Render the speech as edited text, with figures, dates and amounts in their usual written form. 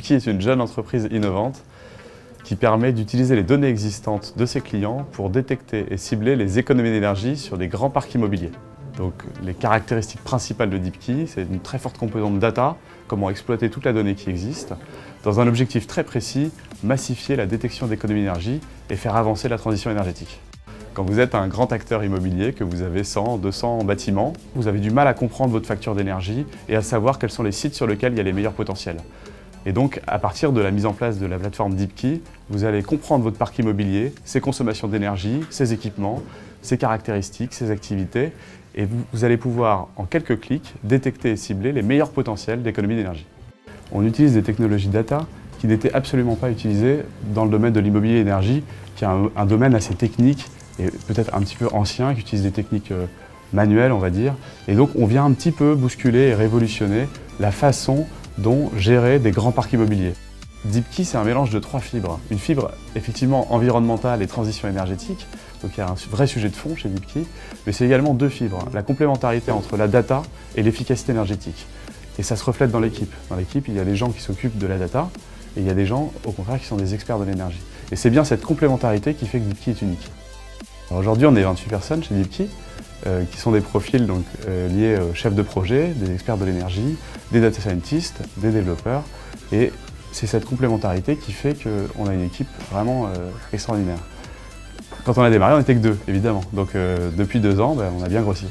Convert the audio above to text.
Deepkey est une jeune entreprise innovante qui permet d'utiliser les données existantes de ses clients pour détecter et cibler les économies d'énergie sur des grands parcs immobiliers. Donc, les caractéristiques principales de Deepkey, c'est une très forte composante data, comment exploiter toute la donnée qui existe, dans un objectif très précis, massifier la détection d'économies d'énergie et faire avancer la transition énergétique. Quand vous êtes un grand acteur immobilier, que vous avez 100, 200 bâtiments, vous avez du mal à comprendre votre facture d'énergie et à savoir quels sont les sites sur lesquels il y a les meilleurs potentiels. Et donc, à partir de la mise en place de la plateforme Deepkey, vous allez comprendre votre parc immobilier, ses consommations d'énergie, ses équipements, ses caractéristiques, ses activités, et vous allez pouvoir, en quelques clics, détecter et cibler les meilleurs potentiels d'économie d'énergie. On utilise des technologies data qui n'étaient absolument pas utilisées dans le domaine de l'immobilier énergie, qui est un domaine assez technique et peut-être un petit peu ancien, qui utilise des techniques manuelles, on va dire. Et donc, on vient un petit peu bousculer et révolutionner la façon dont gérer des grands parcs immobiliers. Deepkey, c'est un mélange de 3 fibres. Une fibre effectivement environnementale et transition énergétique, donc il y a un vrai sujet de fond chez Deepkey, mais c'est également 2 fibres, la complémentarité entre la data et l'efficacité énergétique. Et ça se reflète dans l'équipe. Dans l'équipe, il y a des gens qui s'occupent de la data, et il y a des gens, au contraire, qui sont des experts de l'énergie. Et c'est bien cette complémentarité qui fait que Deepkey est unique. Aujourd'hui, on est 28 personnes chez Deepkey, qui sont des profils donc, liés aux chefs de projet, des experts de l'énergie, des data scientists, des développeurs. Et c'est cette complémentarité qui fait qu'on a une équipe vraiment extraordinaire. Quand on a démarré, on n'était que 2, évidemment. Donc depuis 2 ans, on a bien grossi.